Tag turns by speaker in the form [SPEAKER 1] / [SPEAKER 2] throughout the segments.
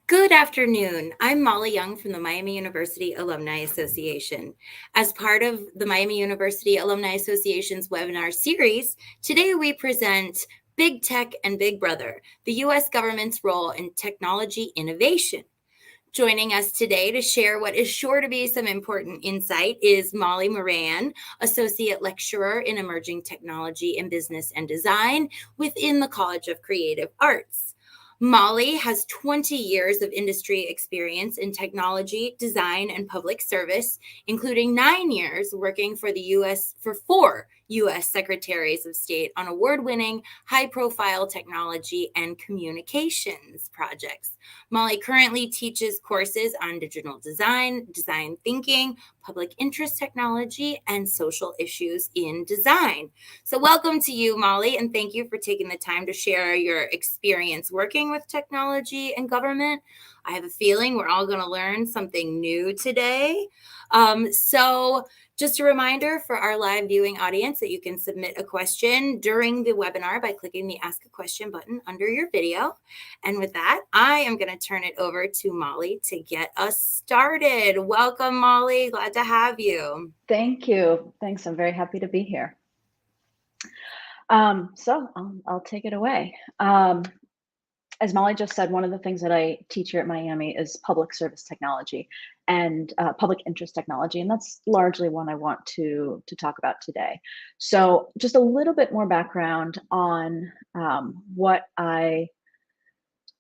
[SPEAKER 1] Good afternoon. I'm Molly Young from the Miami University Alumni Association. As part of the Miami University Alumni Association's webinar series, today we present Big Tech and Big Brother, the U.S. government's role in technology innovation. Joining us today to share what is sure to be some important insight is Molly Moran, Associate Lecturer in Emerging Technology in Business and Design within the College of Creative Arts. Molly has 20 years of industry experience in technology, design, and public service, including 9 years working for four U.S. Secretaries of State on award-winning, high-profile technology and communications projects. Molly currently teaches courses on digital design, design thinking, public interest technology, and social issues in design. So welcome to you, Molly, and thank you for taking the time to share your experience working with technology and government. I have a feeling we're all going to learn something new today. So just a reminder for our live viewing audience that you can submit a question during the webinar by clicking the Ask a Question button under your video. And with that, I am going to turn it over to Molly to get us started. Welcome, Molly. Glad to have you.
[SPEAKER 2] Thank you. Thanks. I'm very happy to be here. I'll take it away. As Molly just said, one of the things that I teach here at Miami is public service technology and public interest technology, and that's largely what I want to talk about today. So just a little bit more background on what I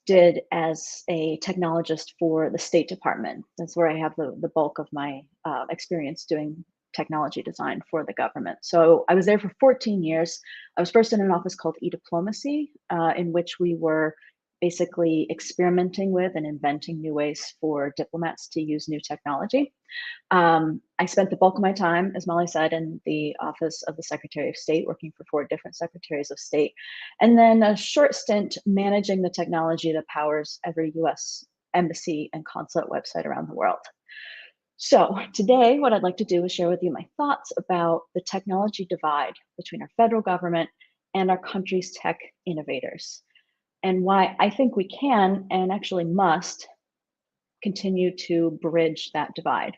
[SPEAKER 2] did as a technologist for the State Department. That's where I have the bulk of my experience doing technology design for the government. So I was there for 14 years. I was first in an office called e-diplomacy, in which we were basically experimenting with and inventing new ways for diplomats to use new technology. I spent the bulk of my time, as Molly said, in the office of the Secretary of State, working for 4 different Secretaries of State, and then a short stint managing the technology that powers every US embassy and consulate website around the world. So today, what I'd like to do is share with you my thoughts about the technology divide between our federal government and our country's tech innovators, and why I think we can and actually must continue to bridge that divide.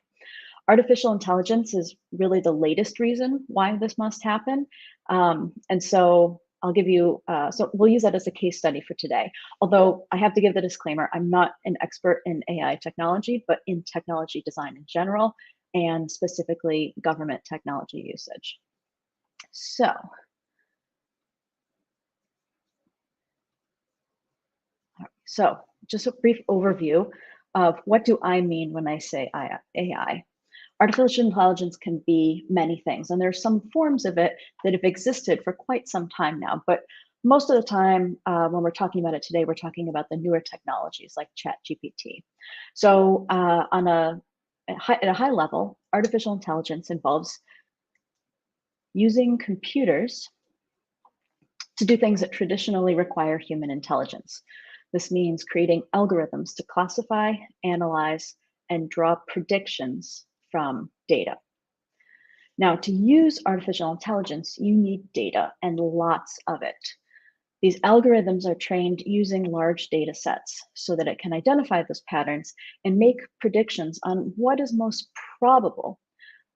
[SPEAKER 2] Artificial intelligence is really the latest reason why this must happen. And so I'll give you, so we'll use that as a case study for today. Although I have to give the disclaimer, I'm not an expert in AI technology, but in technology design in general, and specifically government technology usage. So just a brief overview of what do I mean when I say AI. Artificial intelligence can be many things, and there are some forms of it that have existed for quite some time now. But most of the time, when we're talking about it today, we're talking about the newer technologies like ChatGPT. So at a high level, artificial intelligence involves using computers to do things that traditionally require human intelligence. This means creating algorithms to classify, analyze, and draw predictions from data. Now, to use artificial intelligence, you need data and lots of it. These algorithms are trained using large data sets so that it can identify those patterns and make predictions on what is most probable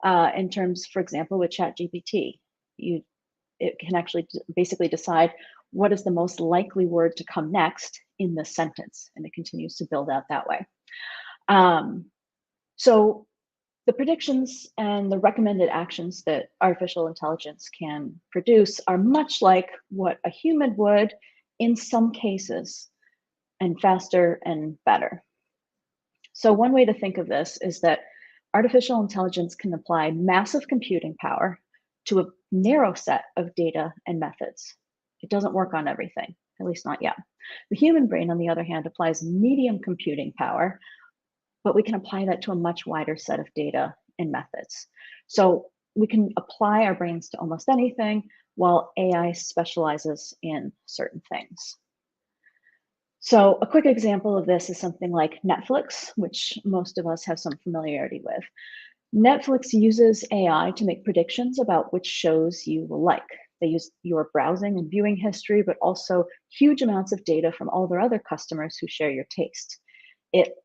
[SPEAKER 2] in terms, for example, with ChatGPT. It can actually basically decide what is the most likely word to come next in this sentence, and it continues to build out that way. So the predictions and the recommended actions that artificial intelligence can produce are much like what a human would in some cases, and faster and better. So one way to think of this is that artificial intelligence can apply massive computing power to a narrow set of data and methods. It doesn't work on everything, at least not yet. The human brain, on the other hand, applies medium computing power, but we can apply that to a much wider set of data and methods. So we can apply our brains to almost anything, while AI specializes in certain things. So a quick example of this is something like Netflix, which most of us have some familiarity with. Netflix uses AI to make predictions about which shows you will like. They use your browsing and viewing history, but also huge amounts of data from all their other customers who share your taste. It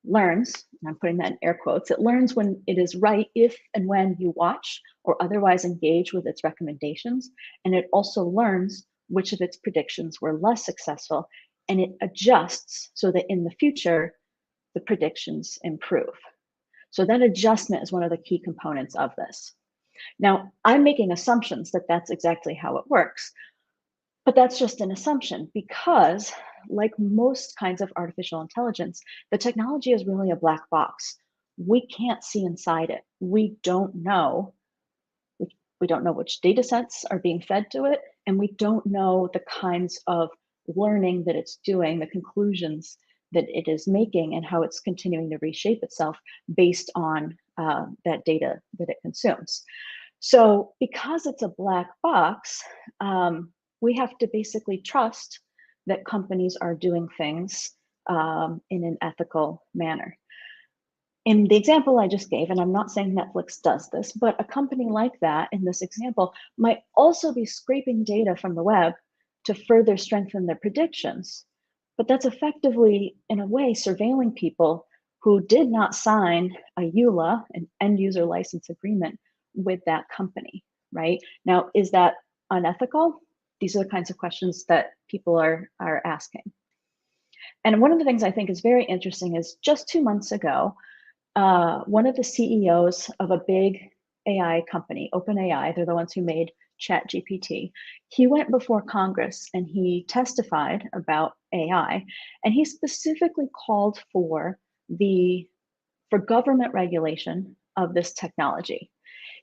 [SPEAKER 2] learns, and I'm putting that in air quotes, it learns when it is right if and when you watch or otherwise engage with its recommendations. And it also learns which of its predictions were less successful, and it adjusts so that in the future, the predictions improve. So that adjustment is one of the key components of this. Now, I'm making assumptions that that's exactly how it works, but that's just an assumption because, like most kinds of artificial intelligence, the technology is really a black box. We can't see inside it. We don't know. We don't know which data sets are being fed to it, and we don't know the kinds of learning that it's doing, the conclusions that it is making, and how it's continuing to reshape itself based on that data that it consumes. So because it's a black box, we have to basically trust that companies are doing things in an ethical manner. In the example I just gave, and I'm not saying Netflix does this, but a company like that in this example might also be scraping data from the web to further strengthen their predictions. But that's effectively, in a way, surveilling people who did not sign a EULA, an end user license agreement, with that company, right? Now, is that unethical? These are the kinds of questions that people are asking. And one of the things I think is very interesting is just 2 months ago, one of the CEOs of a big AI company, OpenAI, they're the ones who made ChatGPT, he went before Congress and he testified about AI, and he specifically called for government regulation of this technology.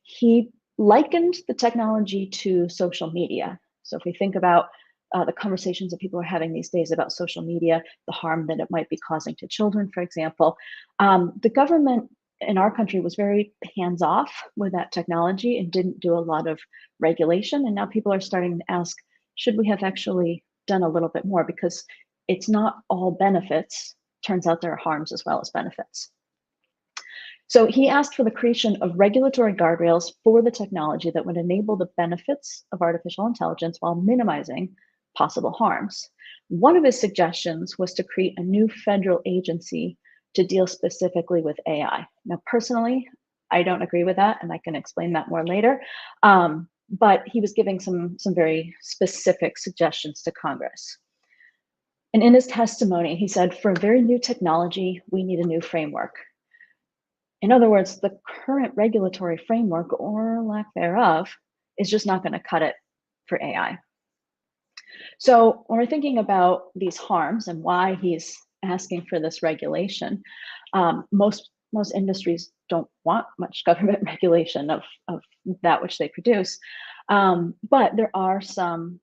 [SPEAKER 2] He likened the technology to social media. So if we think about the conversations that people are having these days about social media, the harm that it might be causing to children, for example, the government in our country was very hands-off with that technology and didn't do a lot of regulation. And now people are starting to ask, should we have actually done a little bit more? Because it's not all benefits. Turns out there are harms as well as benefits. So he asked for the creation of regulatory guardrails for the technology that would enable the benefits of artificial intelligence while minimizing possible harms. One of his suggestions was to create a new federal agency to deal specifically with AI. Now, personally, I don't agree with that, and I can explain that more later. But he was giving some very specific suggestions to Congress. And in his testimony, he said, for a very new technology, we need a new framework. In other words, the current regulatory framework, or lack thereof, is just not going to cut it for AI. So when we're thinking about these harms and why he's asking for this regulation, most industries don't want much government regulation of that which they produce. But there are some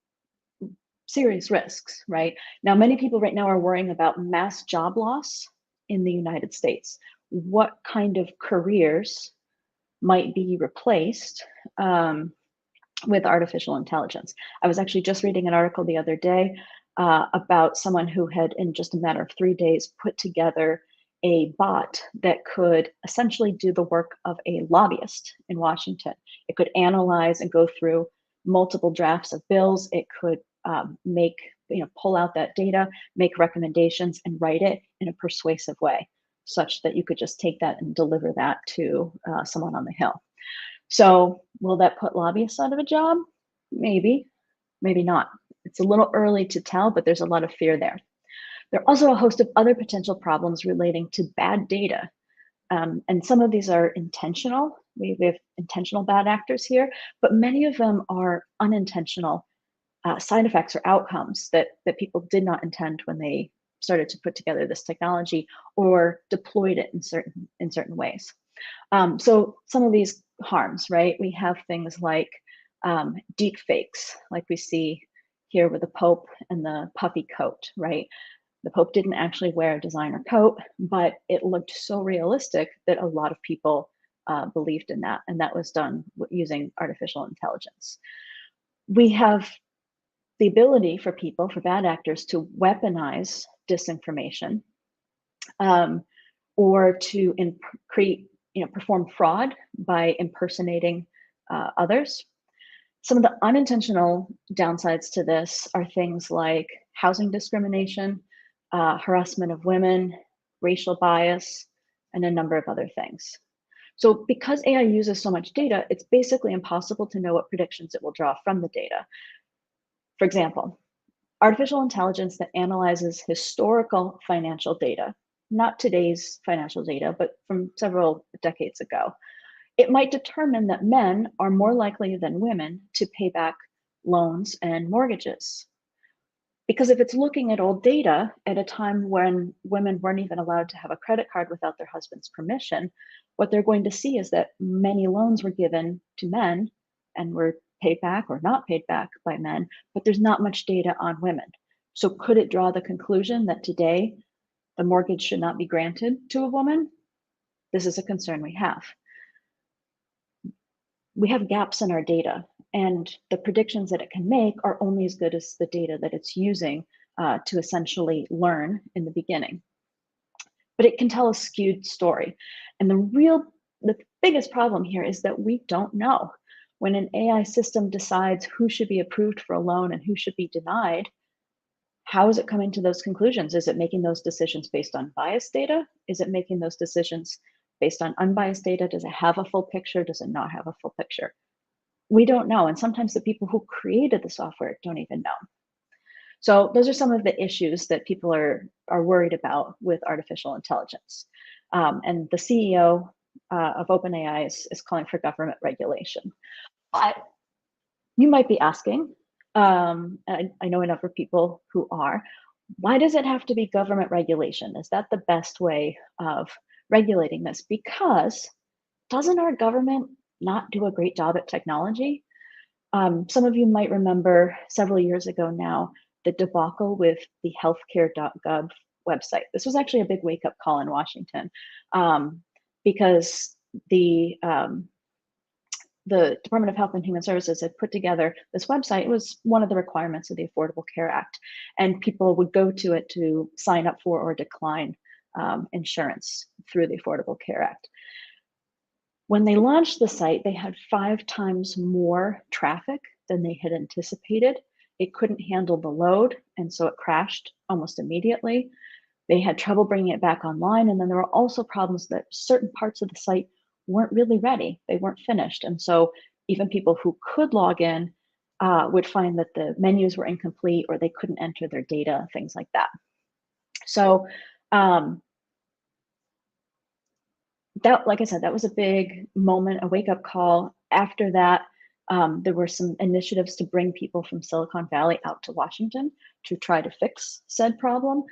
[SPEAKER 2] serious risks, right? Now, many people right now are worrying about mass job loss in the United States. What kind of careers might be replaced with artificial intelligence? I was actually just reading an article the other day about someone who had, in just a matter of 3 days, put together a bot that could essentially do the work of a lobbyist in Washington. It could analyze and go through multiple drafts of bills. It could pull out that data, make recommendations, and write it in a persuasive way, such that you could just take that and deliver that to someone on the Hill. So will that put lobbyists out of a job? Maybe, maybe not. It's a little early to tell, but there's a lot of fear there. There are also a host of other potential problems relating to bad data. And some of these are intentional. We have intentional bad actors here, but many of them are unintentional side effects or outcomes that people did not intend when they started to put together this technology or deployed it in certain ways. So some of these harms, right? We have things like deepfakes, like we see here with the Pope and the puffy coat, right? The Pope didn't actually wear a designer coat, but it looked so realistic that a lot of people believed in that, and that was done using artificial intelligence. We have the ability for people, for bad actors, to weaponize disinformation or to perform fraud by impersonating others. Some of the unintentional downsides to this are things like housing discrimination, harassment of women, racial bias, and a number of other things. So because AI uses so much data, it's basically impossible to know what predictions it will draw from the data. For example, artificial intelligence that analyzes historical financial data, not today's financial data, but from several decades ago, it might determine that men are more likely than women to pay back loans and mortgages. Because if it's looking at old data at a time when women weren't even allowed to have a credit card without their husband's permission, what they're going to see is that many loans were given to men and were paid back or not paid back by men, but there's not much data on women. So could it draw the conclusion that today the mortgage should not be granted to a woman? This is a concern we have. We have gaps in our data, and the predictions that it can make are only as good as the data that it's using to essentially learn in the beginning. But it can tell a skewed story. And the biggest problem here is that we don't know. When an AI system decides who should be approved for a loan and who should be denied, how is it coming to those conclusions? Is it making those decisions based on biased data? Is it making those decisions based on unbiased data? Does it have a full picture? Does it not have a full picture? We don't know. And sometimes the people who created the software don't even know. So those are some of the issues that people are worried about with artificial intelligence. And the CEO of OpenAI is calling for government regulation. But you might be asking, and I know a number of people who are, why does it have to be government regulation? Is that the best way of regulating this? Because doesn't our government not do a great job at technology? Some of you might remember several years ago now, the debacle with the healthcare.gov website. This was actually a big wake-up call in Washington because the Department of Health and Human Services had put together this website. It was one of the requirements of the Affordable Care Act, and people would go to it to sign up for or decline insurance through the Affordable Care Act. When they launched the site, they had 5 times more traffic than they had anticipated. It couldn't handle the load, and so it crashed almost immediately. They had trouble bringing it back online, and then there were also problems that certain parts of the site weren't really ready. They weren't finished, and so even people who could log in would find that the menus were incomplete or they couldn't enter their data, things like that. So that, like I said, that was a big moment, a wake-up call. After that, there were some initiatives to bring people from Silicon Valley out to Washington to try to fix said problem,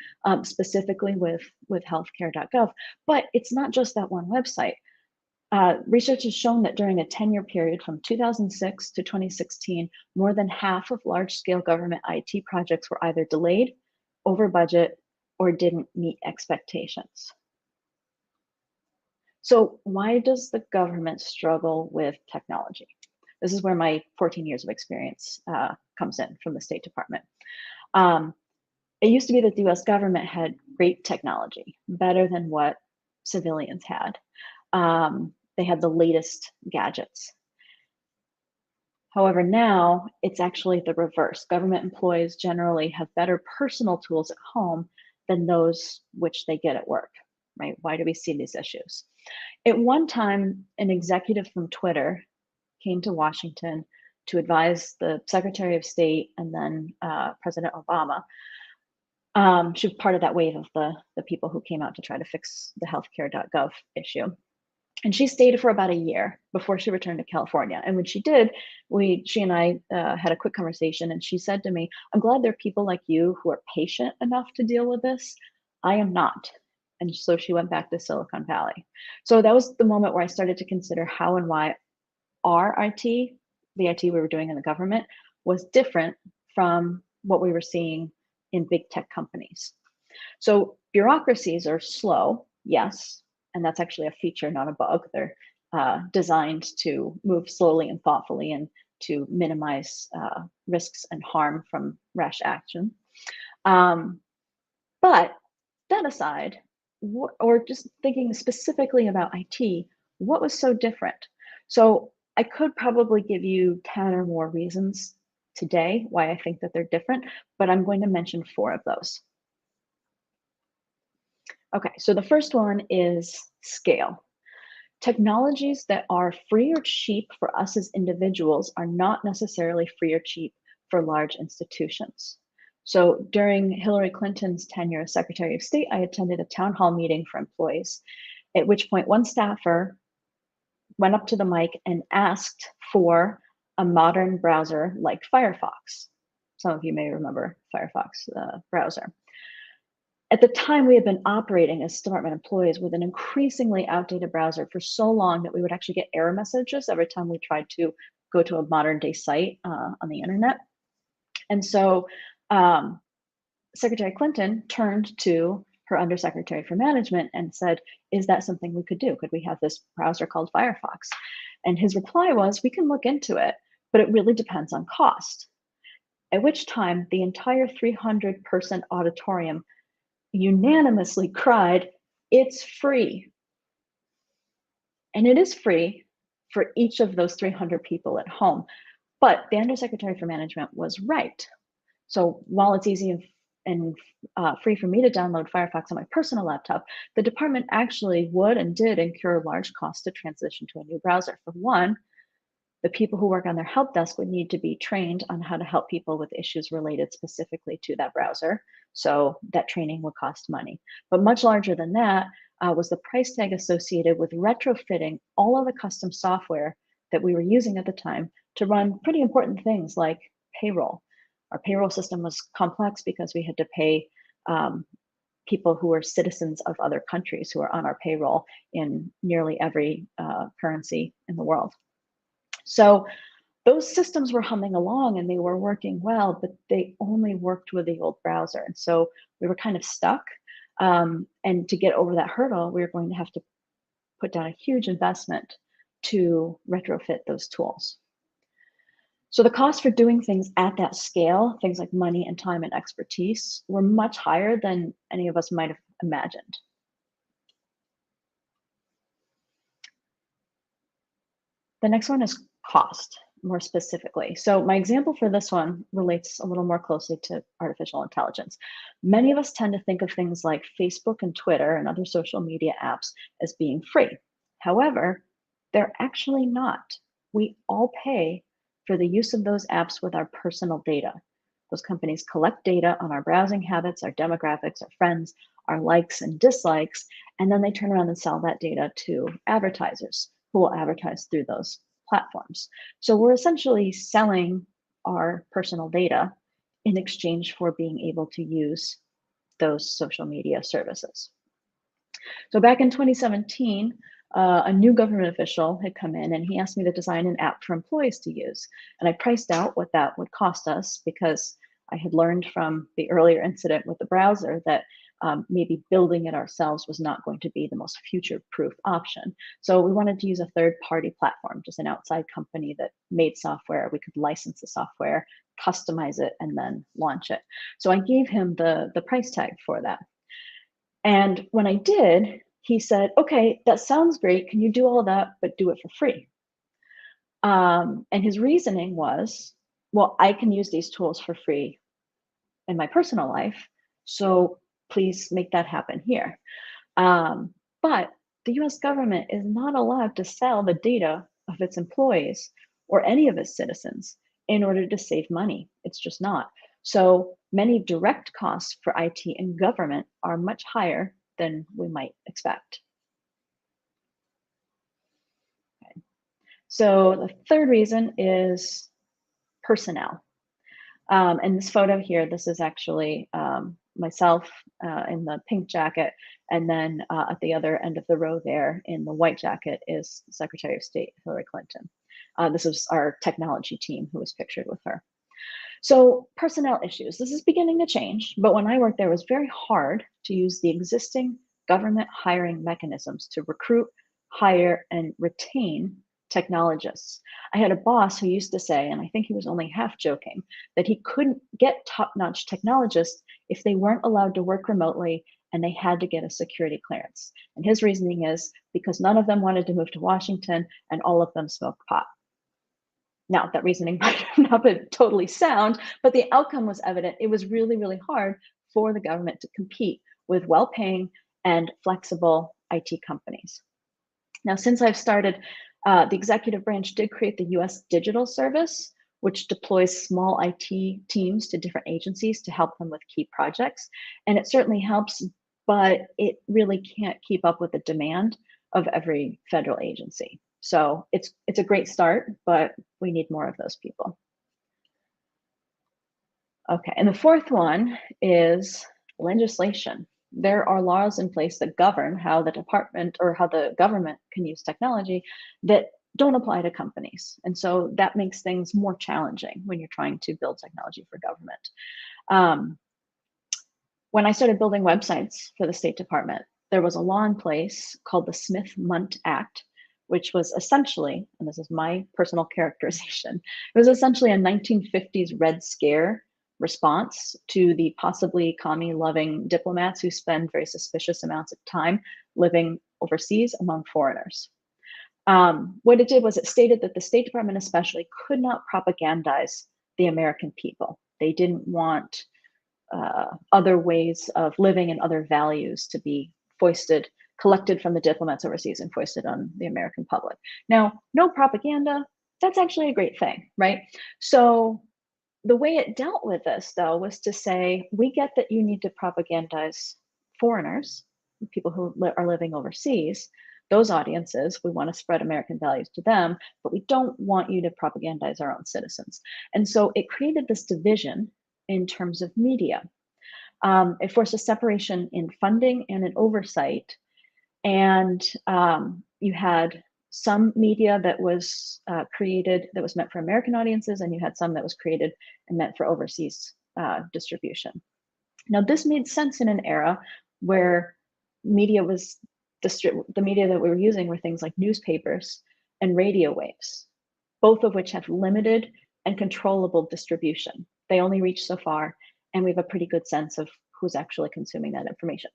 [SPEAKER 2] specifically with healthcare.gov. But it's not just that one website. Research has shown that during a 10-year period from 2006 to 2016, more than half of large-scale government IT projects were either delayed, over budget, or didn't meet expectations. So why does the government struggle with technology? This is where my 14 years of experience comes in from the State Department. It used to be that the US government had great technology, better than what civilians had. They had the latest gadgets. However, now it's actually the reverse. Government employees generally have better personal tools at home than those which they get at work, right? Why do we see these issues? At one time, an executive from Twitter came to Washington to advise the Secretary of State and then President Obama. She was part of that wave of the people who came out to try to fix the healthcare.gov issue. And she stayed for about a year before she returned to California. And when she did, she and I had a quick conversation, and she said to me, "I'm glad there are people like you who are patient enough to deal with this. I am not." And so she went back to Silicon Valley. So that was the moment where I started to consider how and why our IT, the IT we were doing in the government, was different from what we were seeing in big tech companies. So bureaucracies are slow, yes, and that's actually a feature, not a bug. They're designed to move slowly and thoughtfully and to minimize risks and harm from rash action. But that aside, or just thinking specifically about IT, what was so different? So I could probably give you 10 or more reasons today why I think that they're different, but I'm going to mention 4 of those. Okay, so the first one is scale. Technologies that are free or cheap for us as individuals are not necessarily free or cheap for large institutions. So during Hillary Clinton's tenure as Secretary of State, I attended a town hall meeting for employees, at which point one staffer went up to the mic and asked for a modern browser like Firefox. Some of you may remember Firefox browser. At the time, we had been operating as department employees with an increasingly outdated browser for so long that we would actually get error messages every time we tried to go to a modern day site on the internet. And so Secretary Clinton turned to her undersecretary for management and said, is that something we could do? Could we have this browser called Firefox? And his reply was, we can look into it, but it really depends on cost. At which time the entire 300-person auditorium unanimously cried, it's free. And it is free for each of those 300 people at home. But the Undersecretary for Management was right. So while it's easy and free for me to download Firefox on my personal laptop, the department actually would and did incur large costs to transition to a new browser. For one, the people who work on their help desk would need to be trained on how to help people with issues related specifically to that browser. So that training would cost money. But much larger than that was the price tag associated with retrofitting all of the custom software that we were using at the time to run pretty important things like payroll. Our payroll system was complex because we had to pay people who were citizens of other countries who are on our payroll in nearly every currency in the world. So those systems were humming along and they were working well, but they only worked with the old browser. And so we were kind of stuck. And to get over that hurdle, we were going to have to put down a huge investment to retrofit those tools. So the cost for doing things at that scale, things like money and time and expertise, were much higher than any of us might have imagined. The next one is cost, more specifically. So my example for this one relates a little more closely to artificial intelligence. Many of us tend to think of things like Facebook and Twitter and other social media apps as being free. However, they're actually not. We all pay for the use of those apps with our personal data. Those companies collect data on our browsing habits, our demographics, our friends, our likes and dislikes, and then they turn around and sell that data to advertisers who will advertise through those platforms. So we're essentially selling our personal data in exchange for being able to use those social media services. So back in 2017, a new government official had come in and he asked me to design an app for employees to use. And I priced out what that would cost us because I had learned from the earlier incident with the browser that maybe building it ourselves was not going to be the most future-proof option. So we wanted to use a third-party platform, just an outside company that made software. We could license the software, customize it, and then launch it. So I gave him the price tag for that. And when I did, he said, okay, that sounds great. Can you do all that, but do it for free? And his reasoning was, well, I can use these tools for free in my personal life. So please make that happen here. But the US government is not allowed to sell the data of its employees or any of its citizens in order to save money. It's just not. So many direct costs for IT and government are much higher than we might expect. Okay. So the third reason is personnel. And this photo here, this is actually myself in the pink jacket, and then at the other end of the row there in the white jacket is Secretary of State Hillary Clinton. This was our technology team who was pictured with her. So personnel issues, this is beginning to change, but when I worked there, it was very hard to use the existing government hiring mechanisms to recruit, hire, and retain technologists. I had a boss who used to say, and I think he was only half joking, that he couldn't get top-notch technologists if they weren't allowed to work remotely and they had to get a security clearance. And his reasoning is because none of them wanted to move to Washington and all of them smoked pot. Now, that reasoning might have not been totally sound, but the outcome was evident. It was really, really hard for the government to compete with well-paying and flexible IT companies. Now, since I've started, the executive branch did create the US Digital Service, which deploys small IT teams to different agencies to help them with key projects. And it certainly helps, but it really can't keep up with the demand of every federal agency. So it's a great start, but we need more of those people. Okay, and the fourth one is legislation. There are laws in place that govern how the department or how the government can use technology that don't apply to companies. And so that makes things more challenging when you're trying to build technology for government. When I started building websites for the State Department, there was a law in place called the Smith-Mundt Act, which was essentially, and this is my personal characterization, it was essentially a 1950s Red Scare response to the possibly commie-loving diplomats who spend very suspicious amounts of time living overseas among foreigners. What it did was it stated that the State Department especially could not propagandize the American people. They didn't want other ways of living and other values to be collected from the diplomats overseas and foisted on the American public. Now, no propaganda, that's actually a great thing, right? So the way it dealt with this, though, was to say, we get that you need to propagandize foreigners, people who are living overseas, those audiences, we want to spread American values to them, but we don't want you to propagandize our own citizens. And so it created this division in terms of media. It forced a separation in funding and in oversight. And you had some media that was created that was meant for American audiences, and you had some that was created and meant for overseas distribution. Now, this made sense in an era where media was the media that we were using were things like newspapers and radio waves, both of which have limited and controllable distribution. They only reach so far, and we have a pretty good sense of who's actually consuming that information.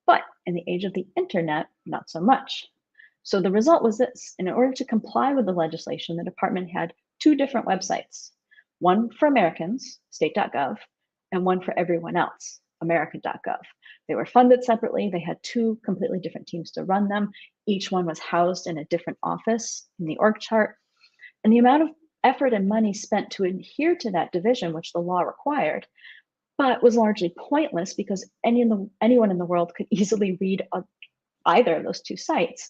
[SPEAKER 2] But in the age of the internet, not so much. So the result was this: in order to comply with the legislation, the department had two different websites, one for Americans, state.gov, and one for everyone else, american.gov. They were funded separately. They had two completely different teams to run them. Each one was housed in a different office in the org chart. And the amount of effort and money spent to adhere to that division, which the law required, but was largely pointless because anyone in the world could easily read either of those two sites.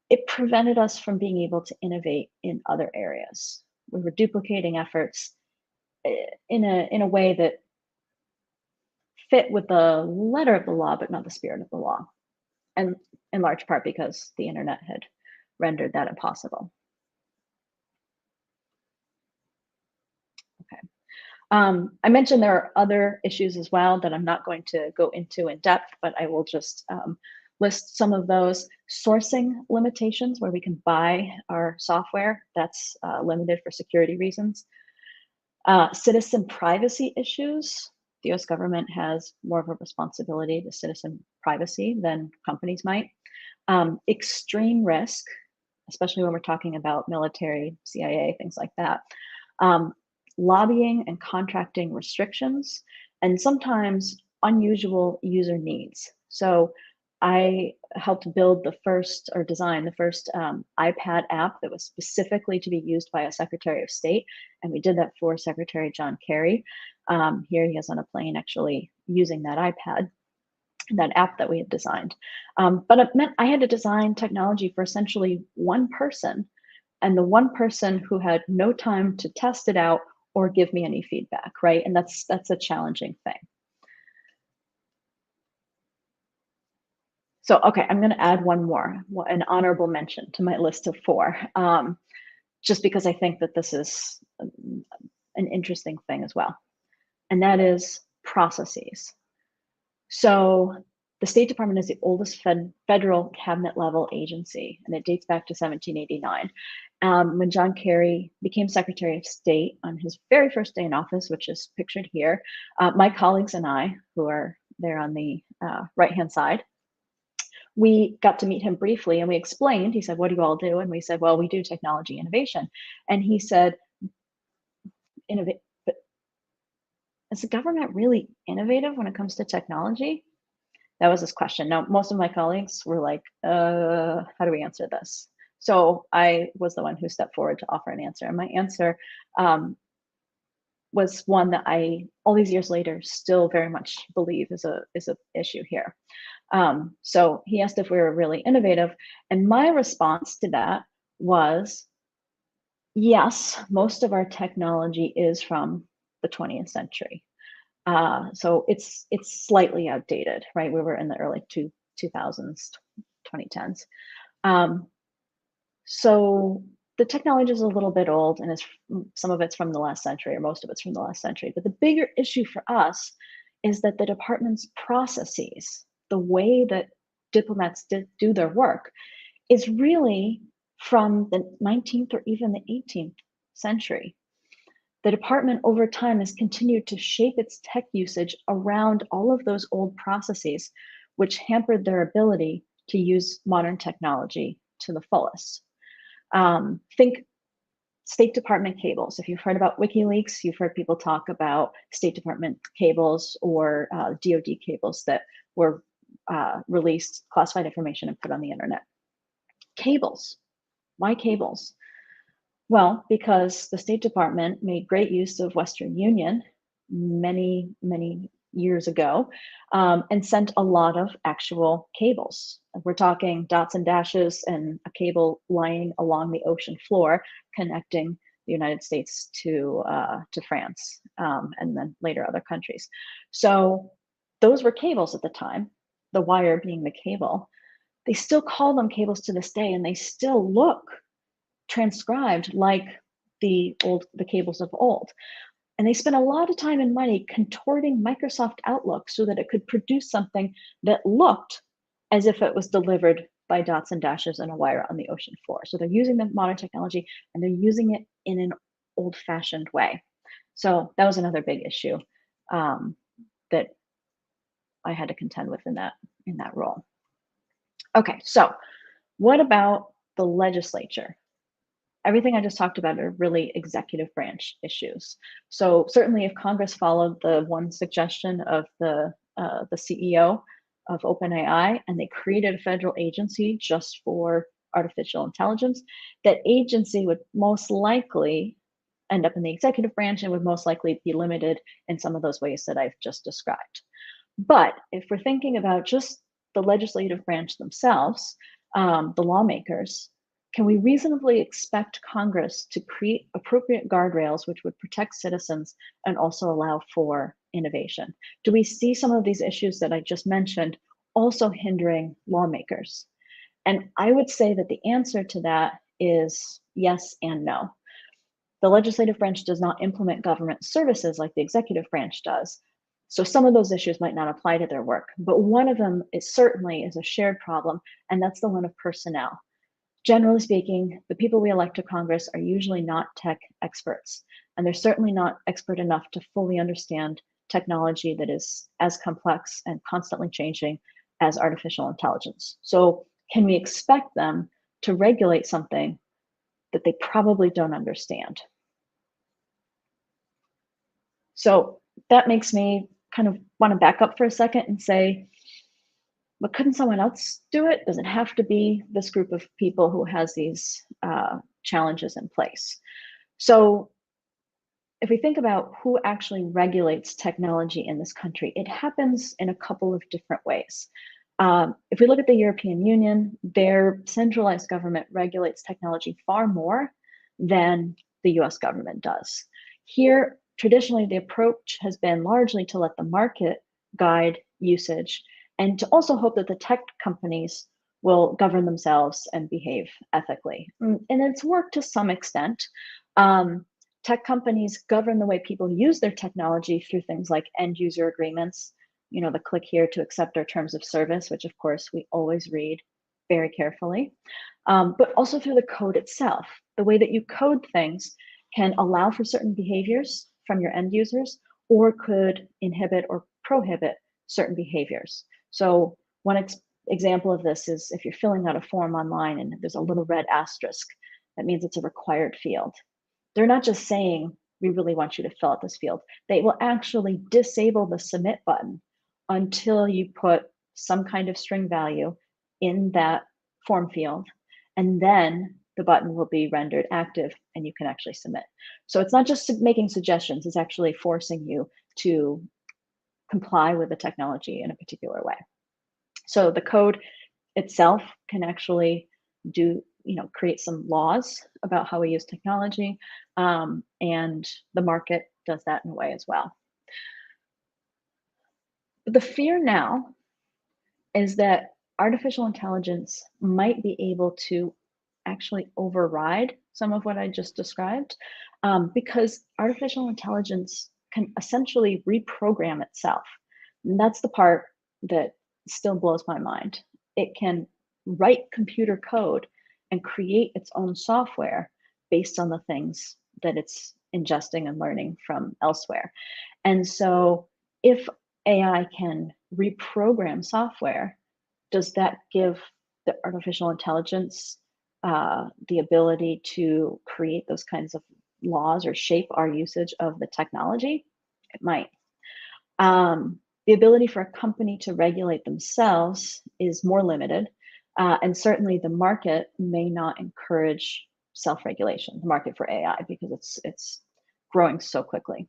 [SPEAKER 2] It prevented us from being able to innovate in other areas. We were duplicating efforts in a way that fit with the letter of the law, but not the spirit of the law. And in large part because the internet had rendered that impossible. Okay. I mentioned there are other issues as well that I'm not going to go into in depth, but I will just list some of those. Sourcing limitations, where we can buy our software, that's limited for security reasons. Citizen privacy issues. The US government has more of a responsibility to citizen privacy than companies might. Extreme risk, especially when we're talking about military, CIA, things like that. Lobbying and contracting restrictions, and sometimes unusual user needs. So I helped build the first, or design the first iPad app that was specifically to be used by a Secretary of State. And we did that for Secretary John Kerry. Here he is on a plane actually using that iPad, that app that we had designed. But it meant I had to design technology for essentially one person, and the one person who had no time to test it out or give me any feedback, right? And that's a challenging thing. So, okay, I'm going to add one more, an honorable mention to my list of 4, just because I think that this is an interesting thing as well. And that is processes. So the State Department is the oldest federal cabinet level agency, and it dates back to 1789. When John Kerry became Secretary of State on his very first day in office, which is pictured here, my colleagues and I, who are there on the right-hand side, we got to meet him briefly, and we explained. He said, "What do you all do?" And we said, "Well, we do technology innovation." And he said, "Innovate, but is the government really innovative when it comes to technology?" That was this question. Now, most of my colleagues were like, how do we answer this? So I was the one who stepped forward to offer an answer. And my answer was one that I, all these years later, still very much believe is a issue here. So he asked if we were really innovative. And my response to that was, yes, most of our technology is from the 20th century. So it's slightly outdated, right? We were in the early 2000s, 2010s. So the technology is a little bit old, and some of it's from the last century, or most of it's from the last century. But the bigger issue for us is that the department's processes, the way that diplomats do their work, is really from the 19th or even the 18th century. The department over time has continued to shape its tech usage around all of those old processes, which hampered their ability to use modern technology to the fullest. Think State Department cables. If you've heard about WikiLeaks, you've heard people talk about State Department cables or DoD cables that were released, classified information, and put on the internet. Cables. Why cables? Well, because the State Department made great use of Western Union many, many years ago, and sent a lot of actual cables. We're talking dots and dashes and a cable lying along the ocean floor connecting the United States to France, and then later other countries. So those were cables at the time, the wire being the cable. They still call them cables to this day, and they still look transcribed like the cables of old. And they spent a lot of time and money contorting Microsoft Outlook so that it could produce something that looked as if it was delivered by dots and dashes and a wire on the ocean floor. So they're using the modern technology, and they're using it in an old-fashioned way. So that was another big issue that I had to contend with in that role. Okay, so what about the legislature? Everything I just talked about are really executive branch issues. So certainly if Congress followed the one suggestion of the CEO of OpenAI, and they created a federal agency just for artificial intelligence, that agency would most likely end up in the executive branch and would most likely be limited in some of those ways that I've just described. But if we're thinking about just the legislative branch themselves, the lawmakers, can we reasonably expect Congress to create appropriate guardrails which would protect citizens and also allow for innovation? Do we see some of these issues that I just mentioned also hindering lawmakers? And I would say that the answer to that is yes and no. The legislative branch does not implement government services like the executive branch does. So some of those issues might not apply to their work, but one of them is certainly a shared problem, and that's the one of personnel. Generally speaking, the people we elect to Congress are usually not tech experts, and they're certainly not expert enough to fully understand technology that is as complex and constantly changing as artificial intelligence. So can we expect them to regulate something that they probably don't understand? So that makes me kind of want to back up for a second and say, but couldn't someone else do it? Does it have to be this group of people who has these challenges in place? So if we think about who actually regulates technology in this country, it happens in a couple of different ways. If we look at the European Union, their centralized government regulates technology far more than the US government does. Here, traditionally, the approach has been largely to let the market guide usage, and to also hope that the tech companies will govern themselves and behave ethically. And it's worked to some extent. Tech companies govern the way people use their technology through things like end user agreements, the click here to accept our terms of service, which of course we always read very carefully, but also through the code itself. The way that you code things can allow for certain behaviors from your end users, or could inhibit or prohibit certain behaviors. So one example of this is if you're filling out a form online and there's a little red asterisk, that means it's a required field. They're not just saying, we really want you to fill out this field. They will actually disable the submit button until you put some kind of string value in that form field, and then the button will be rendered active and you can actually submit. So it's not just making suggestions, it's actually forcing you to comply with the technology in a particular way. So the code itself can actually create some laws about how we use technology, and the market does that in a way as well. But the fear now is that artificial intelligence might be able to actually override some of what I just described, because artificial intelligence can essentially reprogram itself. And that's the part that still blows my mind. It can write computer code and create its own software based on the things that it's ingesting and learning from elsewhere. And so if AI can reprogram software, does that give the artificial intelligence the ability to create those kinds of laws or shape our usage of the technology? It might. The ability for a company to regulate themselves is more limited, and certainly the market may not encourage self-regulation, the market for AI, because it's growing so quickly.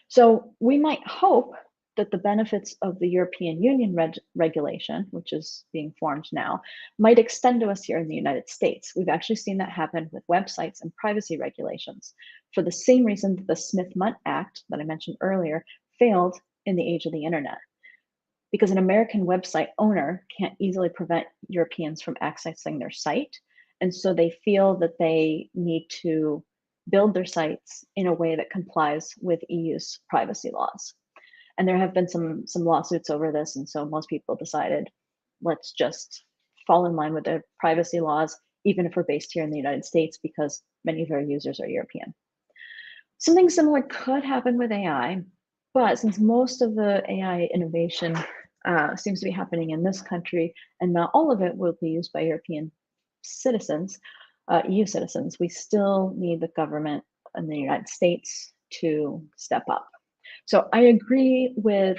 [SPEAKER 2] So we might hope that the benefits of the European Union regulation, which is being formed now, might extend to us here in the United States. We've actually seen that happen with websites and privacy regulations for the same reason that the Smith-Mundt Act that I mentioned earlier failed in the age of the internet. Because an American website owner can't easily prevent Europeans from accessing their site. And so they feel that they need to build their sites in a way that complies with EU's privacy laws. And there have been some lawsuits over this, and so most people decided, let's just fall in line with the privacy laws, even if we're based here in the United States, because many of our users are European. Something similar could happen with AI, but since most of the AI innovation seems to be happening in this country, and not all of it will be used by European citizens, EU citizens, we still need the government in the United States to step up. So I agree with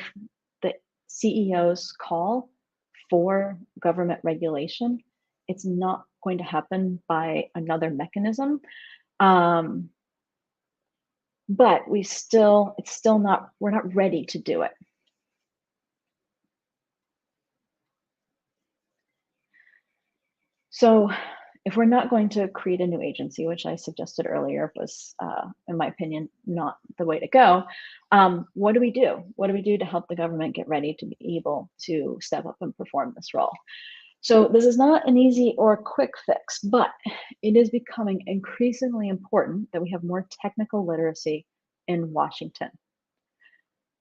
[SPEAKER 2] the CEO's call for government regulation. It's not going to happen by another mechanism, but we're not ready to do it. So if we're not going to create a new agency, which I suggested earlier was, in my opinion, not the way to go, what do we do? What do we do to help the government get ready to be able to step up and perform this role? So this is not an easy or quick fix, but it is becoming increasingly important that we have more technical literacy in Washington.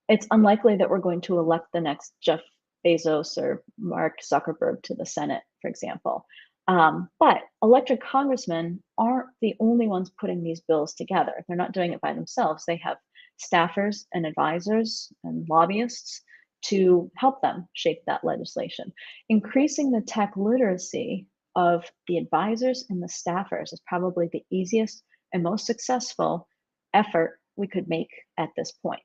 [SPEAKER 2] It's unlikely that we're going to elect the next Jeff Bezos or Mark Zuckerberg to the Senate, for example. But elected congressmen aren't the only ones putting these bills together. They're not doing it by themselves. They have staffers and advisors and lobbyists to help them shape that legislation. Increasing the tech literacy of the advisors and the staffers is probably the easiest and most successful effort we could make at this point.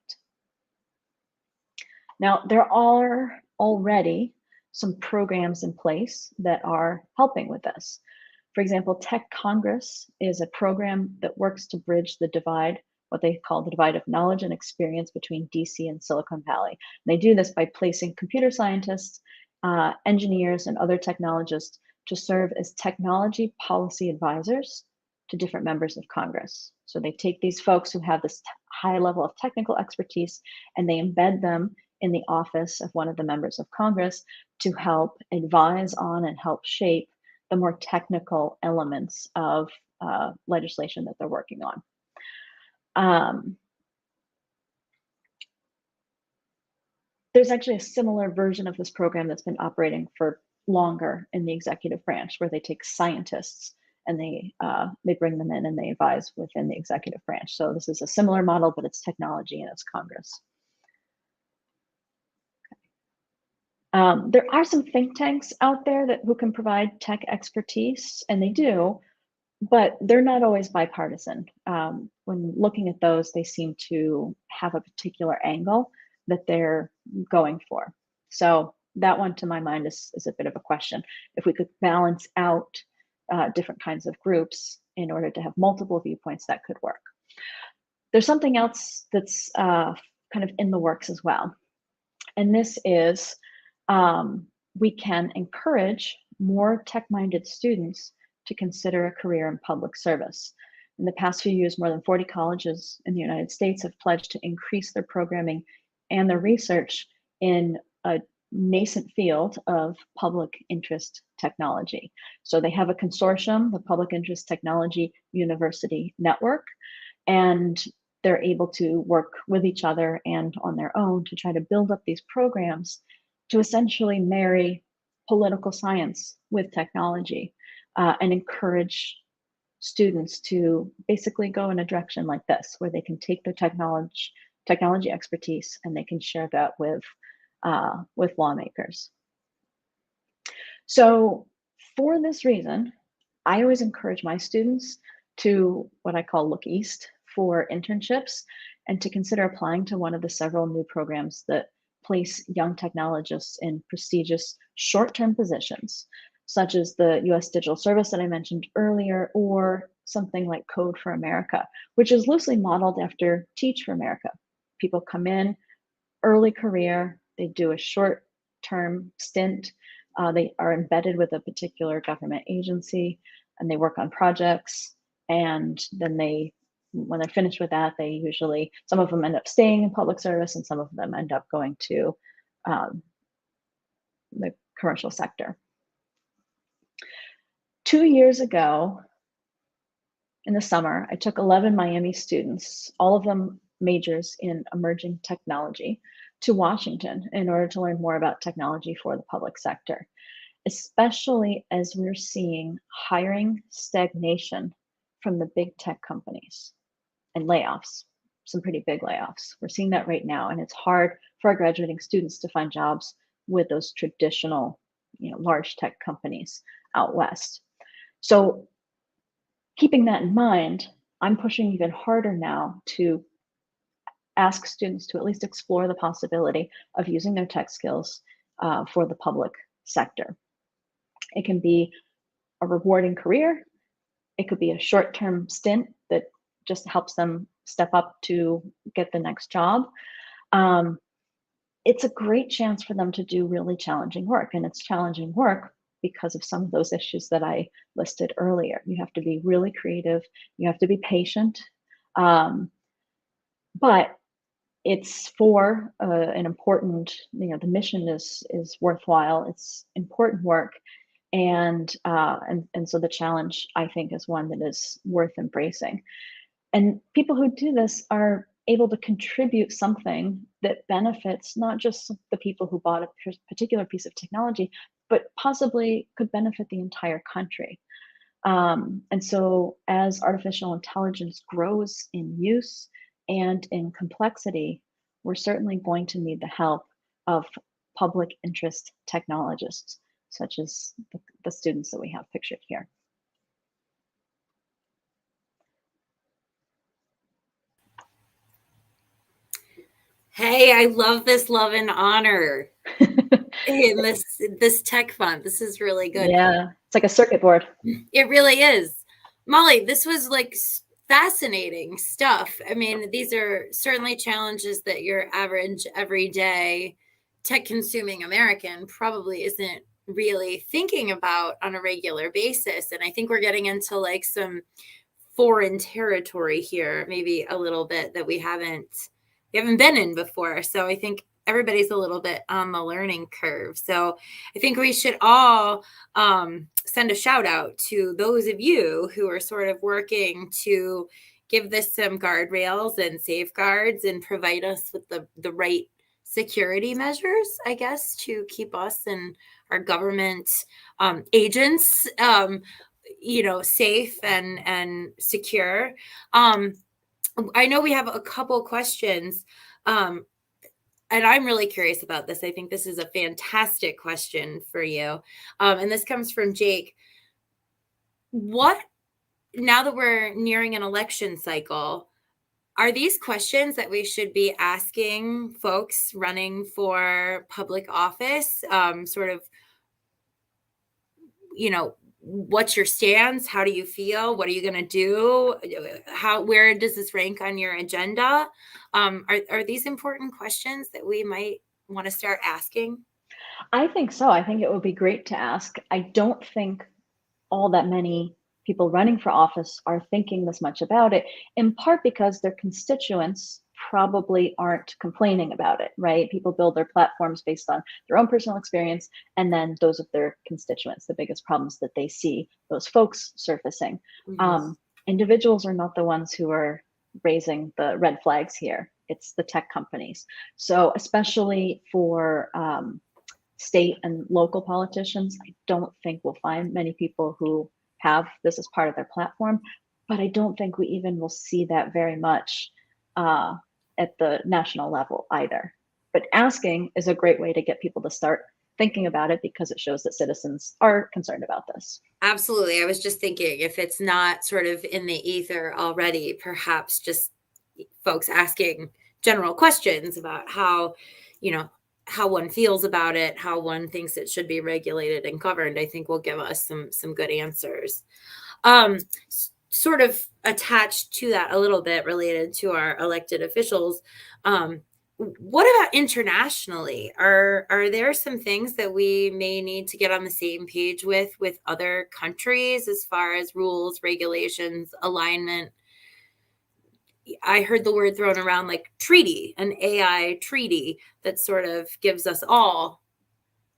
[SPEAKER 2] Now, there are already some programs in place that are helping with this. For example, Tech Congress is a program that works to bridge the divide, what they call the divide of knowledge and experience between DC and Silicon Valley. And they do this by placing computer scientists, engineers, and other technologists to serve as technology policy advisors to different members of Congress. So they take these folks who have this high level of technical expertise and they embed them in the office of one of the members of Congress to help advise on and help shape the more technical elements of legislation that they're working on. There's actually a similar version of this program that's been operating for longer in the executive branch, where they take scientists and they bring them in and they advise within the executive branch. So this is a similar model, but it's technology and it's Congress. There are some think tanks out there who can provide tech expertise, and they do, but they're not always bipartisan. When looking at those, they seem to have a particular angle that they're going for. So that one, to my mind, is a bit of a question. If we could balance out different kinds of groups in order to have multiple viewpoints, that could work. There's something else that's kind of in the works as well. And this is we can encourage more tech-minded students to consider a career in public service. In the past few years, more than 40 colleges in the United States have pledged to increase their programming and their research in a nascent field of public interest technology. So they have a consortium, the Public Interest Technology University Network, and they're able to work with each other and on their own to try to build up these programs to essentially marry political science with technology and encourage students to basically go in a direction like this, where they can take their technology expertise and they can share that with lawmakers. So for this reason, I always encourage my students to what I call look east for internships and to consider applying to one of the several new programs that place young technologists in prestigious short-term positions, such as the US Digital Service that I mentioned earlier, or something like Code for America, which is loosely modeled after Teach for America. People come in, early career, they do a short-term stint, they are embedded with a particular government agency, and they work on projects, and then when they're finished with that, they usually, some of them end up staying in public service and some of them end up going to the commercial sector. 2 years ago, in the summer, I took 11 Miami students, all of them majors in emerging technology, to Washington in order to learn more about technology for the public sector, especially as we're seeing hiring stagnation from the big tech companies and layoffs, some pretty big layoffs. We're seeing that right now, and it's hard for our graduating students to find jobs with those traditional, large tech companies out west. So keeping that in mind, I'm pushing even harder now to ask students to at least explore the possibility of using their tech skills for the public sector. It can be a rewarding career. It could be a short-term stint that just helps them step up to get the next job. It's a great chance for them to do really challenging work, and it's challenging work because of some of those issues that I listed earlier. You have to be really creative, you have to be patient, but it's for an important, the mission is worthwhile, it's important work, and so the challenge, I think, is one that is worth embracing. And people who do this are able to contribute something that benefits not just the people who bought a particular piece of technology, but possibly could benefit the entire country. And so as artificial intelligence grows in use and in complexity, we're certainly going to need the help of public interest technologists, such as the students that we have pictured here.
[SPEAKER 1] Hey, I love this love and honor in this tech fund. This is really good.
[SPEAKER 2] Yeah, it's like a circuit board.
[SPEAKER 1] It really is. Molly, this was like fascinating stuff. I mean, these are certainly challenges that your average, everyday, tech consuming American probably isn't really thinking about on a regular basis. And I think we're getting into like some foreign territory here, maybe a little bit that we haven't been in before. So I think everybody's a little bit on the learning curve. So I think we should all send a shout out to those of you who are sort of working to give this some guardrails and safeguards and provide us with the right security measures, I guess, to keep us and our government agents safe and secure. I know we have a couple questions, and I'm really curious about this. I think this is a fantastic question for you. And this comes from Jake. Now that we're nearing an election cycle, Are these questions that we should be asking folks running for public office? Sort of, what's your stance? How do you feel? What are you going to do? Where does this rank on your agenda? Are these important questions that we might want to start asking?
[SPEAKER 2] I think so. I think it would be great to ask. I don't think all that many people running for office are thinking this much about it, in part because their constituents probably aren't complaining about it, right? People build their platforms based on their own personal experience and then those of their constituents, the biggest problems that they see those folks surfacing.
[SPEAKER 1] Mhm.
[SPEAKER 2] Individuals are not the ones who are raising the red flags here. It's the tech companies. So especially for state and local politicians, I don't think we'll find many people who have this as part of their platform, but I don't think we even will see that very much uh, at the national level either. But asking is a great way to get people to start thinking about it because it shows that citizens are concerned about this.
[SPEAKER 1] Absolutely. I was just thinking if it's not sort of in the ether already, perhaps just folks asking general questions about you know, how one feels about it, how one thinks it should be regulated and governed, I think will give us some good answers. Sort of attached to that a little bit related to our elected officials. What about internationally? Are there some things that we may need to get on the same page with other countries as far as rules, regulations, alignment? I heard the word thrown around like treaty, an AI treaty that sort of gives us all,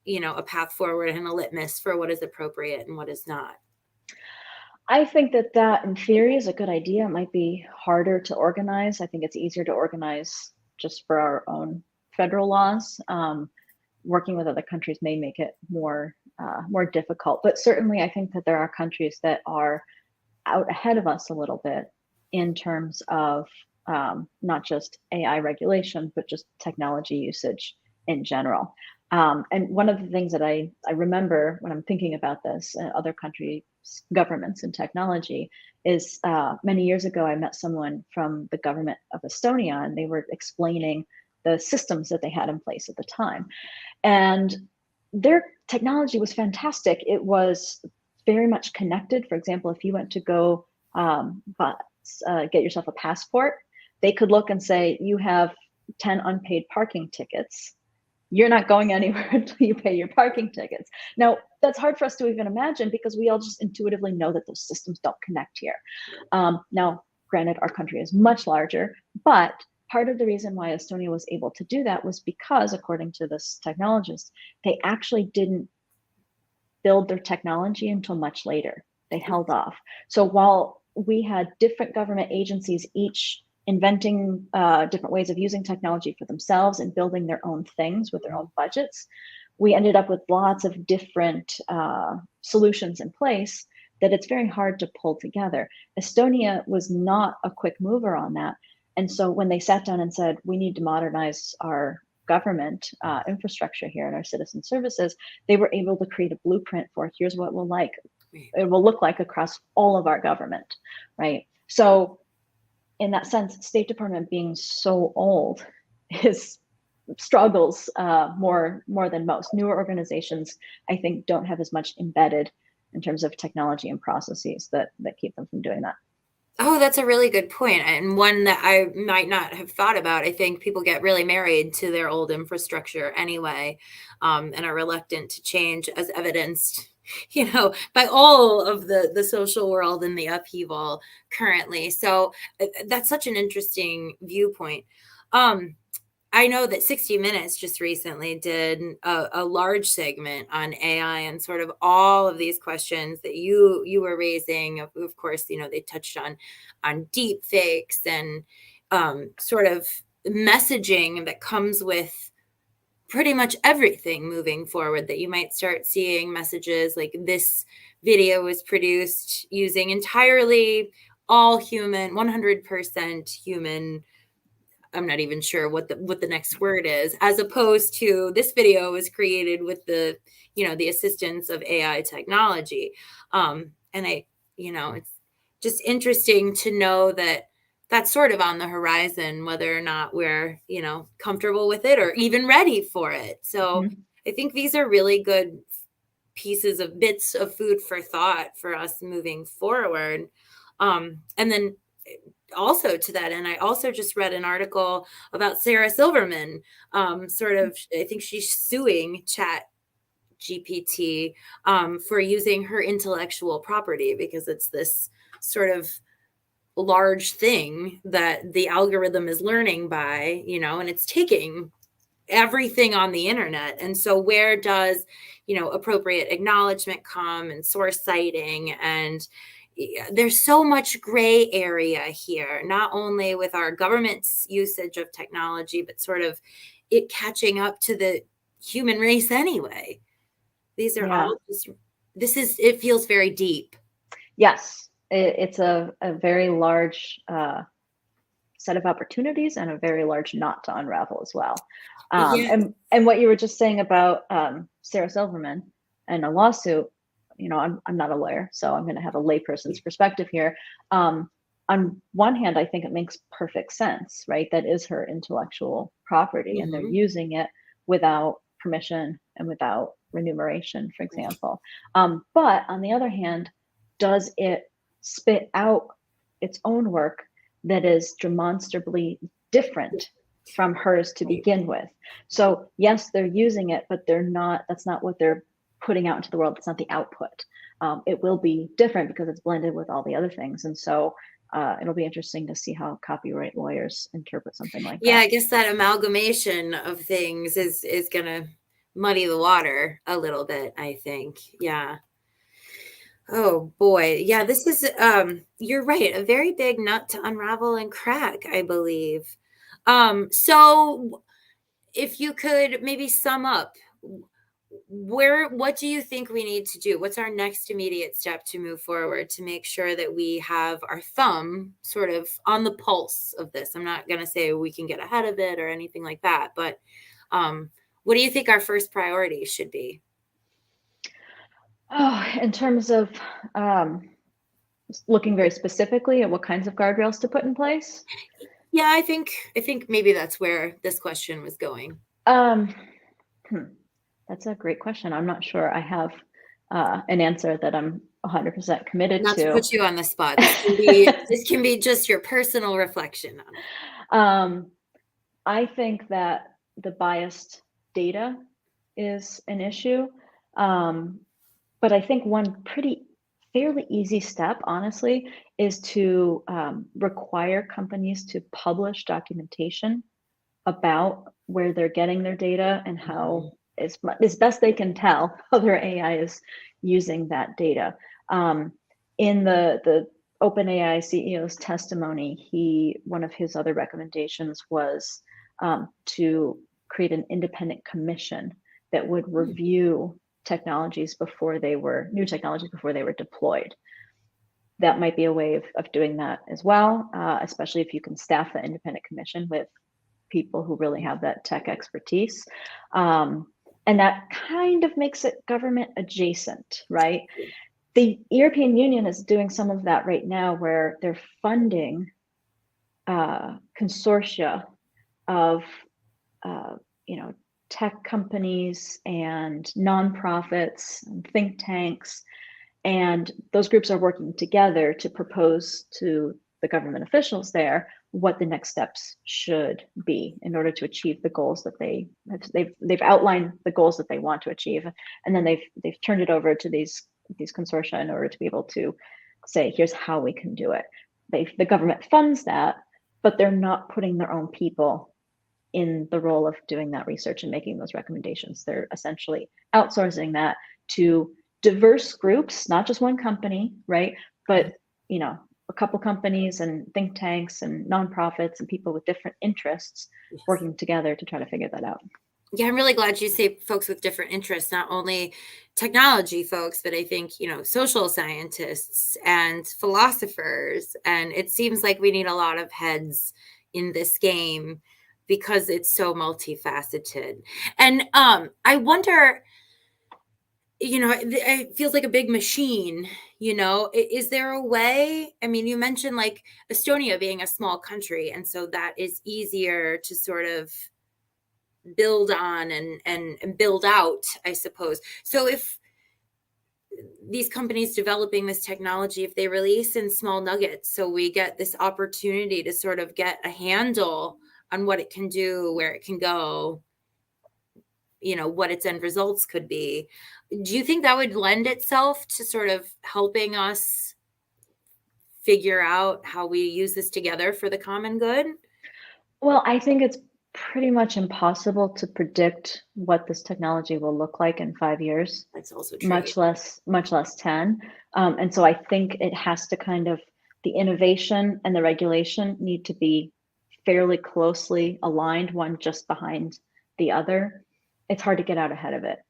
[SPEAKER 1] a path forward and a litmus for what is appropriate and what is not.
[SPEAKER 2] I think that that in theory is a good idea. It might be harder to organize. I think it's easier to organize just for our own federal laws. Working with other countries may make it more difficult. But certainly, I think that there are countries that are out ahead of us a little bit in terms of not just AI regulation, but just technology usage in general. And one of the things that I remember when I'm thinking about this, other countries' governments and technology, is many years ago, I met someone from the government of Estonia, and they were explaining the systems that they had in place at the time. And their technology was fantastic. It was very much connected. For example, if you went to go get yourself a passport, they could look and say, you have 10 unpaid parking tickets. You're not going anywhere until you pay your parking tickets. Now, that's hard for us to even imagine because we all just intuitively know that those systems don't connect here. Now, granted, our country is much larger, but part of the reason why Estonia was able to do that was because, according to this technologist, they actually didn't build their technology until much later. They held off. So while we had different government agencies, each inventing different ways of using technology for themselves and building their own things with their own budgets, we ended up with lots of different solutions in place that it's very hard to pull together. Estonia was not a quick mover on that. And so when they sat down and said, we need to modernize our government infrastructure here and our citizen services, they were able to create a blueprint for here's what it will look like across all of our government, right? So in that sense, State Department being so old is struggles more than most. Newer organizations, I think, don't have as much embedded in terms of technology and processes that keep them from doing that.
[SPEAKER 1] Oh, that's a really good point, and one that I might not have thought about. I think people get really married to their old infrastructure anyway, and are reluctant to change, as evidenced, by all of the social world and the upheaval currently. So that's such an interesting viewpoint. Um, I know that 60 Minutes just recently did a large segment on AI and sort of all of these questions that you were raising. Of course, they touched on deep fakes and sort of messaging that comes with pretty much everything moving forward, that you might start seeing messages like this video was produced using entirely all human, 100% human. I'm not even sure what the next word is, as opposed to this video was created with the assistance of AI technology. And it's just interesting to know that that's sort of on the horizon, whether or not we're, comfortable with it or even ready for it. So
[SPEAKER 2] Mhm.
[SPEAKER 1] I think these are really good pieces of bits of food for thought for us moving forward. And then also to that end, I also just read an article about Sarah Silverman. I think she's suing Chat GPT for using her intellectual property because it's this sort of large thing that the algorithm is learning by, and it's taking everything on the internet. And so where does, appropriate acknowledgement come and source citing? And there's so much gray area here, not only with our government's usage of technology, but sort of it catching up to the human race anyway. These are
[SPEAKER 2] Yeah.
[SPEAKER 1] all just, it feels very deep.
[SPEAKER 2] Yes. It's a very large set of opportunities and a very large knot to unravel as well.
[SPEAKER 1] Yeah.
[SPEAKER 2] And what you were just saying about Sarah Silverman and a lawsuit, I'm not a lawyer, so I'm going to have a layperson's perspective here. On one hand, I think it makes perfect sense, right? That is her intellectual property, and they're using it without permission and without remuneration, for example. But on the other hand, does it spit out its own work that is demonstrably different from hers to begin with? So yes, they're using it, but that's not what they're putting out into the world. It's not the output. It will be different because it's blended with all the other things. And so it'll be interesting to see how copyright lawyers interpret something like
[SPEAKER 1] Yeah,
[SPEAKER 2] that.
[SPEAKER 1] I guess that amalgamation of things is going to muddy the water a little bit, I think. Yeah. Oh boy. Yeah, this is you're right, a very big nut to unravel and crack, I believe. So if you could maybe sum up, what do you think we need to do? What's our next immediate step to move forward to make sure that we have our thumb sort of on the pulse of this? I'm not going to say we can get ahead of it or anything like that, but what do you think our first priority should be?
[SPEAKER 2] Oh, in terms of looking very specifically at what kinds of guardrails to put in place.
[SPEAKER 1] Yeah, I think maybe that's where this question was going.
[SPEAKER 2] Um, That's a great question. I'm not sure I have an answer that I'm 100% committed
[SPEAKER 1] Not to
[SPEAKER 2] to.
[SPEAKER 1] put you on the spot. This can be just your personal reflection on it.
[SPEAKER 2] um, I think that the biased data is an issue. Um, but I think one fairly easy step, honestly, is to require companies to publish documentation about where they're getting their data and how, as best they can tell, how their AI is using that data. In the OpenAI CEO's testimony, one of his other recommendations was to create an independent commission that would review new technologies before they were deployed. That might be a way of doing that as well, especially if you can staff the independent commission with people who really have that tech expertise. And that kind of makes it government adjacent, right? The European Union is doing some of that right now where they're funding consortia of tech companies and nonprofits and think tanks, and those groups are working together to propose to the government officials there what the next steps should be in order to achieve the goals that they've outlined the goals that they want to achieve, and then they've turned it over to these consortia in order to be able to say, here's how we can do it. The government funds that, but they're not putting their own people in the role of doing that research and making those recommendations. They're essentially outsourcing that to diverse groups, not just one company, right? But a couple companies and think tanks and nonprofits and people with different interests working together to try to figure that out.
[SPEAKER 1] Yeah, I'm really glad you say folks with different interests, not only technology folks, but I think, social scientists and philosophers. And it seems like we need a lot of heads in this game because it's so multifaceted. And I wonder, it feels like a big machine. Is there a way? I mean, you mentioned like Estonia being a small country, and so that is easier to sort of build on and build out, I suppose. So if these companies developing this technology, if they release in small nuggets, so we get this opportunity to sort of get a handle on what it can do, where it can go, what its end results could be. Do you think that would lend itself to sort of helping us figure out how we use this together for the common good?
[SPEAKER 2] Well, I think it's pretty much impossible to predict what this technology will look like in 5 years,
[SPEAKER 1] That's also true.
[SPEAKER 2] much less 10. And so I think it has to kind of the innovation and the regulation need to be fairly closely aligned, one just behind the other. It's hard to get out ahead of it.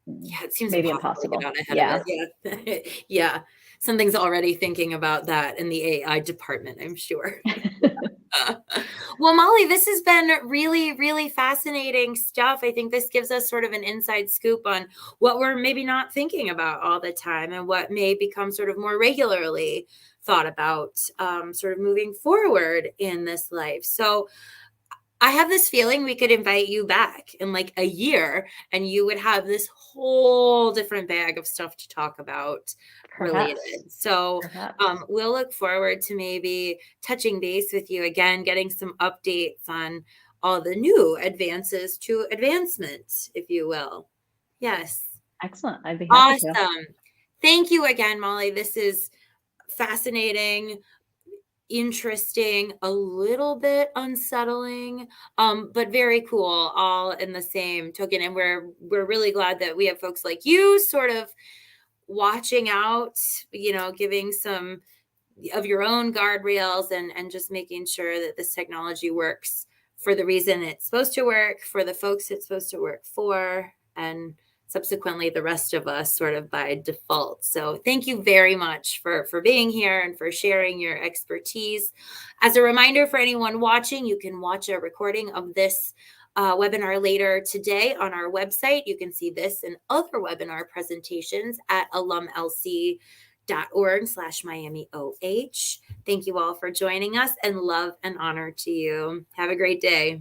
[SPEAKER 1] Yeah, it seems
[SPEAKER 2] Maybe
[SPEAKER 1] impossible to get
[SPEAKER 2] impossible.
[SPEAKER 1] out ahead of
[SPEAKER 2] Yeah.
[SPEAKER 1] it. Yeah. Yeah. Something's already thinking about that in the AI department, I'm sure. Well, Molly, this has been really, really fascinating stuff. I think this gives us sort of an inside scoop on what we're maybe not thinking about all the time and what may become sort of more regularly thought about, sort of moving forward in this life. So I have this feeling we could invite you back in like a year and you would have this whole different bag of stuff to talk about
[SPEAKER 2] Perhaps.
[SPEAKER 1] related. So
[SPEAKER 2] Perhaps.
[SPEAKER 1] we'll look forward to maybe touching base with you again, getting some updates on all the new advances to advancement, if you will. Yes.
[SPEAKER 2] Excellent. I'd be happy to.
[SPEAKER 1] Awesome. Thank you again, Molly. This is fascinating, interesting, a little bit unsettling, but very cool, all in the same token. And we're really glad that we have folks like you sort of watching out, giving some of your own guardrails and just making sure that this technology works for the reason it's supposed to work, for the folks it's supposed to work for, and subsequently the rest of us sort of by default. So thank you very much for being here and for sharing your expertise. As a reminder for anyone watching, you can watch a recording of this webinar later today on our website. You can see this and other webinar presentations at alumlc.org/MiamiOH. Thank you all for joining us, and love and honor to you. Have a great day.